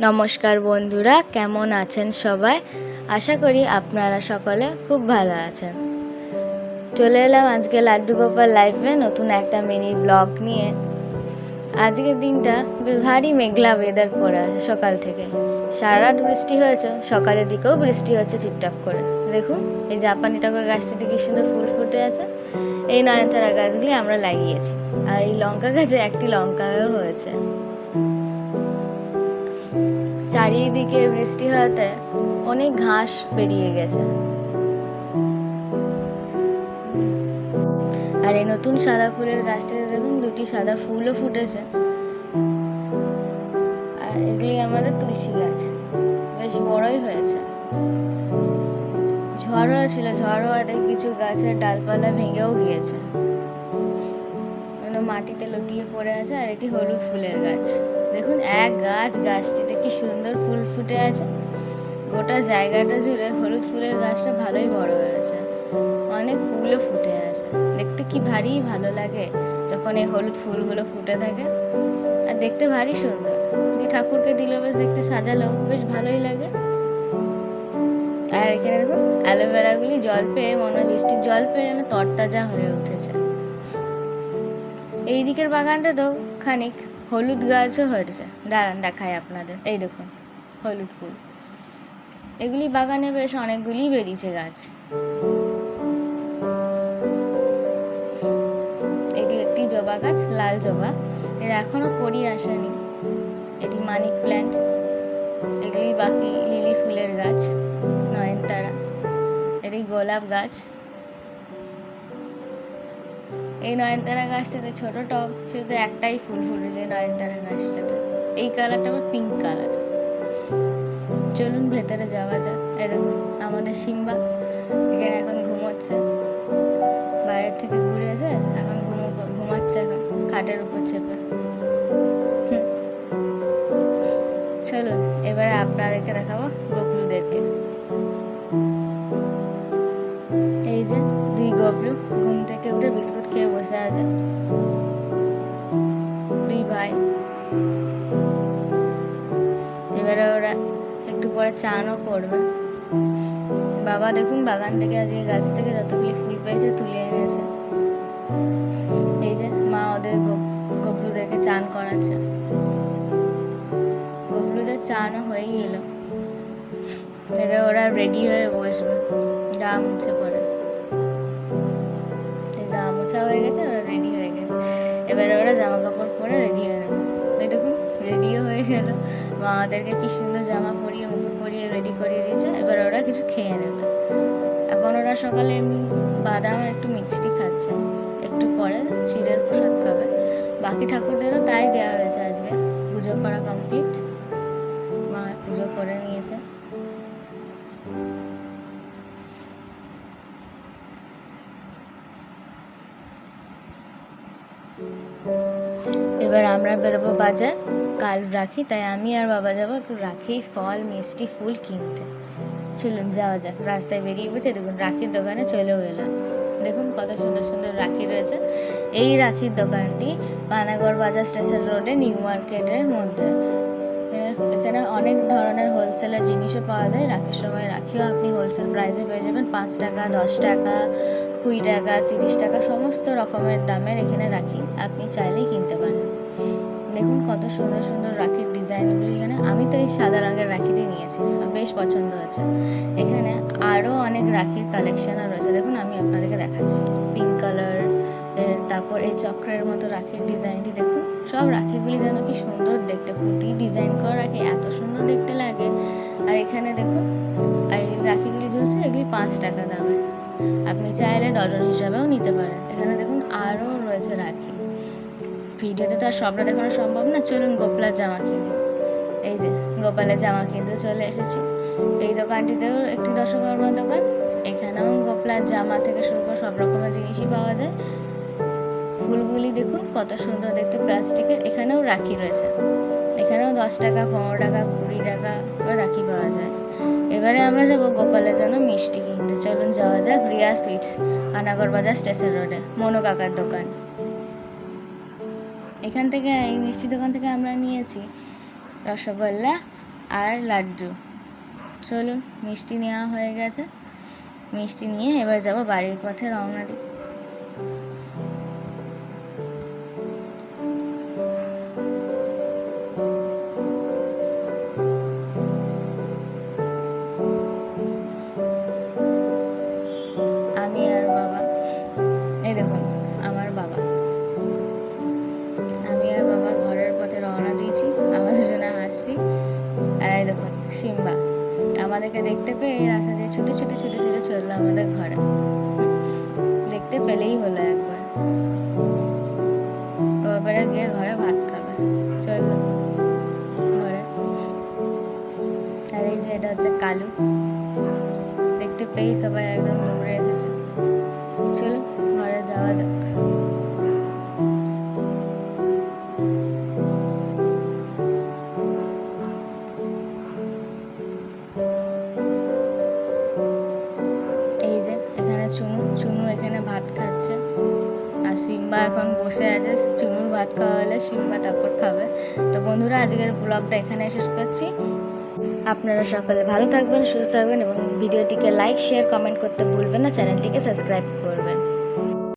নমস্কার বন্ধুরা, কেমন আছেন সবাই? আশা করি আপনারা সকলে খুব ভালো আছেন। চলে এলাম আজকে লাড্ডু গোপাল লাইফে নতুন একটা মিনি ব্লগ নিয়ে। আজকের দিনটা ভারী মেঘলা ওয়েদার করে আছে সকাল থেকে। সারা রাত বৃষ্টি হয়েছে, সকালের দিকেও বৃষ্টি হচ্ছে টিপটাপ করে। দেখুন এই জাপানি টগর গাছটিতে কি সুন্দর ফুল ফুটে আছে। এই নয়নতারা গাছগুলি আমরা লাগিয়েছি, আর এই লঙ্কা গাছে একটি লঙ্কাও হয়েছে। চারিদিকে বৃষ্টি হওয়াতে অনেক ঘাস বেরিয়ে গেছে। আর এই নতুন সাদা ফুলের গাছটাতে দেখুন দুটি সাদা ফুলও ফুটেছে। আর এগুলি আমাদের তুলসী গাছ, বেশ বড়ই হয়েছে। ঝড় হয়েছিল, ঝড় হওয়াতে কিছু গাছের ডালপালা ভেঙেও গিয়েছে, মাটিতে লুটিয়ে পড়ে আছে। আর এটি হলুদ ফুলের গাছ। দেখুন এক গাছটিতে কি সুন্দর ফুল ফুটে আছে। গোটা জায়গাটা জুড়ে হলুদ ফুলের গাছটা ভালোই বড় হয়েছে, অনেক ফুলও ফুটে আছে। দেখতে কি ভারী ভালো লাগে যখন এই হলুদ ফুলগুলো ফুটে থাকে, আর দেখতে ভারী সুন্দর। ঠাকুরকে দিল বেশ, দেখতে সাজালো বেশ ভালোই লাগে। আর এখানে দেখুন অ্যালোভেরাগুলি জল পেয়ে, মনে হয় বৃষ্টির জল পেয়ে যেন তরতাজা হয়ে উঠেছে। এই দিকের বাগানটা তো খানিক হলুদ গাছও হয়েছে, দাঁড়ান দেখায় আপনাদের। এই দেখুন হলুদ ফুল, এগুলি বাগানে বেশ অনেকগুলি বেরিয়েছে গাছ। এটি একটি জবা গাছ, লাল জবা, এর এখনো কড়ি আসেনি। এটি মানি প্ল্যান্ট। এগুলি বাকি লিলি ফুলের গাছ, নয়নতারা। এটি গোলাপ গাছ। এই নয়নতারা গাছটাতে ছোট টব, শুধু একটাই ফুল ফুটেছে নয়নতারা গাছটাতে। এই কালারটা আবার পিঙ্ক কালার। চলুন ভেতরে যাওয়া যাক। এই দেখুন আমাদের সিম্বা এখানে এখন ঘুমোচ্ছে, বাইরে থেকে ঘুরে এসে এখন ঘুমাচ্ছে, এখন খাটের উপর চেপে। চলুন এবারে আপনাদেরকে দেখাবো গপলুদেরকে। এই যে দুই গপলু ঘুম থেকে উঠে বিস্কুট খেয়ে বসে আছে, দুই ভাই। এবারে ওরা একটু পরে চানও করবে। বাবা দেখুন বাগান থেকে আজকে গাছ থেকে যতগুলি ফুল পেয়েছে তুলে এনেছে। এই যে মা ওদের গপলুদেরকে চান করাচ্ছে। গপলুদের চানও হয়ে গেল, এবারে ওরা রেডি হয়ে বসবে গা মুছে পরে। গা মোছা হয়ে গেছে, ওরা রেডি হয়ে গেছে। এবারে ওরা জামা কাপড় পরে রেডি হয়ে নেবে। এই দেখুন রেডিও হয়ে গেল, মা ওদেরকে কি সুন্দর জামা পরিয়ে মুকুট পরিয়ে রেডি করিয়ে দিয়েছে। এবার ওরা কিছু খেয়ে নেবে। এখন ওরা সকালে এমনি বাদাম আর একটু মিষ্টি খাচ্ছে, একটু পরে চিড়ের প্রসাদ খাবে। বাকি ঠাকুরদেরও তাই দেওয়া হয়েছে। আজকে পুজো করা কমপ্লিট, মা পুজো করে নিয়েছে। এবার আমরা বেরোবো বাজার, কাল রাখি, তাই আমি আর বাবা যাবো একটু রাখি ফল মিষ্টি ফুল কিনতে। চলুন যাওয়া যাক। রাস্তায় বেরিয়ে পড়ছে, দেখুন রাখির দোকানে চলেও এলাম। দেখুন কত সুন্দর সুন্দর রাখি রয়েছে। এই রাখির দোকানটি পানাগড় বাজার স্টেশন রোডে নিউ মার্কেটের মধ্যে। এখানে অনেক ধরনের হোলসেলের জিনিসও পাওয়া যায়। রাখির সময় রাখিও আপনি হোলসেল প্রাইসে পেয়ে যাবেন। 5 টাকা, 10 টাকা, 20 টাকা, 30 টাকা, সমস্ত রকমের দামের এখানে রাখি আপনি চাইলেই কিনতে পারেন। দেখুন কত সুন্দর সুন্দর রাখির ডিজাইনগুলি এখানে। আমি তো এই সাদা রঙের রাখিটি নিয়েছি, বেশ পছন্দ হয়েছে। এখানে আরও অনেক রাখির কালেকশনও রয়েছে। দেখুন আমি আপনাদেরকে দেখাচ্ছি। পিঙ্ক কালার, তারপর এই চক্রের মতো রাখির ডিজাইনটি দেখুন। সব রাখিগুলি যেন কি সুন্দর দেখতে, পুঁতি ডিজাইন করা রাখি এত সুন্দর দেখতে লাগে। আর এখানে দেখুন এই রাখিগুলি ঝুলছে, এগুলি 5 টাকা দামে। আপনি চাইলে ডজন হিসাবেও নিতে পারেন। এখানে দেখুন আরও রয়েছে রাখি। ভিডিওতে তো আর সবটা দেখানো সম্ভব না। চলুন গোপালের জামা কিনি। এই যে গোপালের জামা কিনতে চলে এসেছি। এই দোকানটিতেও একটি দশকর্মার দোকান। এখানেও গোপালের জামা থেকে শুরু করে সব রকমের জিনিসই পাওয়া যায়। ফুলগুলি দেখুন কত সুন্দর দেখতে, প্লাস্টিকের। এখানেও রাখি রয়েছে, এখানেও 10 টাকা, 15 টাকা, 20 টাকা রাখি পাওয়া যায়। এবারে আমরা যাবো গোপালের জন্য মিষ্টি কিনতে। চলুন যাওয়া যাক রিয়া সুইটস, পানাগড় বাজার স্টেশন রোডে, মনো কাকার দোকান। এখান থেকে এই মিষ্টি দোকান থেকে আমরা নিয়েছি রসগোল্লা আর লাড্ডু। চলুন, মিষ্টি নেওয়া হয়ে গেছে, মিষ্টি নিয়ে এবার যাব বাড়ির পথে রওনা দিই। আমি আর বাবা, এই দেখুন আমার বাবা, আমি আর বাবা ঘরের পথে রওনা দিয়েছি, আমার জন্য হাসছি। আর এই দেখুন সিম্বা আমাদেরকে দেখতে পেয়ে এই রাস্তা দিয়ে ছুটে ছুটে ছুটে ছুটে চললো আমাদের ঘরে। দেখতে পেলেই হলো একবার, বাবারা গিয়ে ঘরে ভাত খাবে। চললো ঘরে। আর এই যে এটা হচ্ছে কালু, দেখতে পেয়েই সবাই একদম দৌড়ে এসেছে। চলো ঘরে যাওয়া যাক। এই যে এখানে চুনু এখানে ভাত খাচ্ছে, আর সিম্বা এখন বসে আছে। চুনুর ভাত খাওয়া হলে সিম্বা তারপর খাবে। তো বন্ধুরা, আজকের ব্লগটা এখানে শেষ করছি। আপনারা সকলে ভালো থাকবেন, সুস্থ থাকবেন এবং ভিডিওটিকে লাইক, শেয়ার, কমেন্ট করতে ভুলবেন না। চ্যানেলটিকে সাবস্ক্রাইব করবেন।